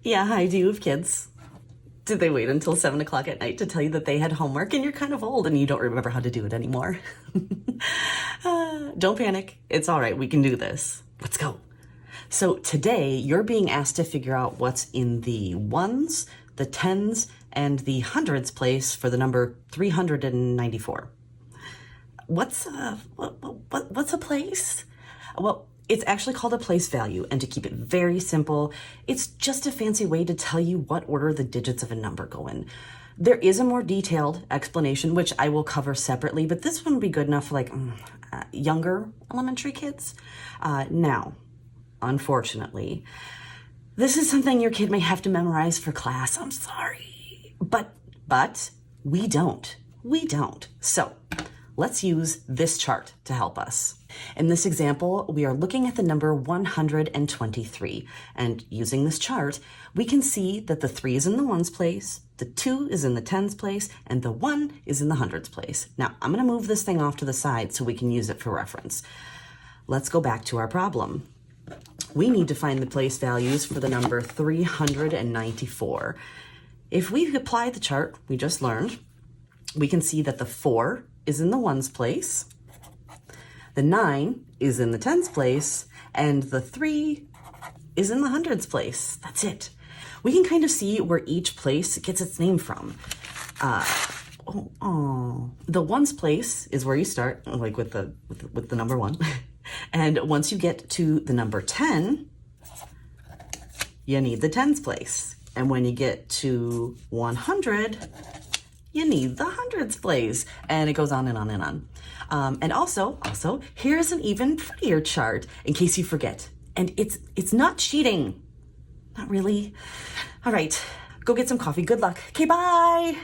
Yeah, hi, do you have kids? Did they wait until 7 o'clock at night to tell you that they had homework and you're kind of old and you don't remember how to do it anymore? Don't panic. It's all right. We can do this. Let's go. So today you're being asked to figure out what's in the ones, the tens, and the hundreds place for the number 394. What's a place? Well, it's actually called a place value, and to keep it very simple, it's just a fancy way to tell you what order the digits of a number go in. There is a more detailed explanation, which I will cover separately, but this one would be good enough for younger elementary kids. Now, unfortunately, this is something your kid may have to memorize for class. I'm sorry, but we don't. So let's use this chart to help us. In this example, we are looking at the number 123, and using this chart, we can see that the 3 is in the ones place, the 2 is in the tens place, and the 1 is in the hundreds place. Now, I'm going to move this thing off to the side so we can use it for reference. Let's go back to our problem. We need to find the place values for the number 394. If we apply the chart we just learned, we can see that the 4 is in the ones place, the 9 is in the tens place, and the 3 is in the hundreds place. That's it. We can kind of see where each place gets its name from. The ones place is where you start, like with the number 1. And once you get to the number 10, you need the tens place. And when you get to 100, you need the hundreds place, and it goes on and on and on. And also, here's an even prettier chart in case you forget. And it's not cheating. Not really. All right, go get some coffee. Good luck. Okay, bye.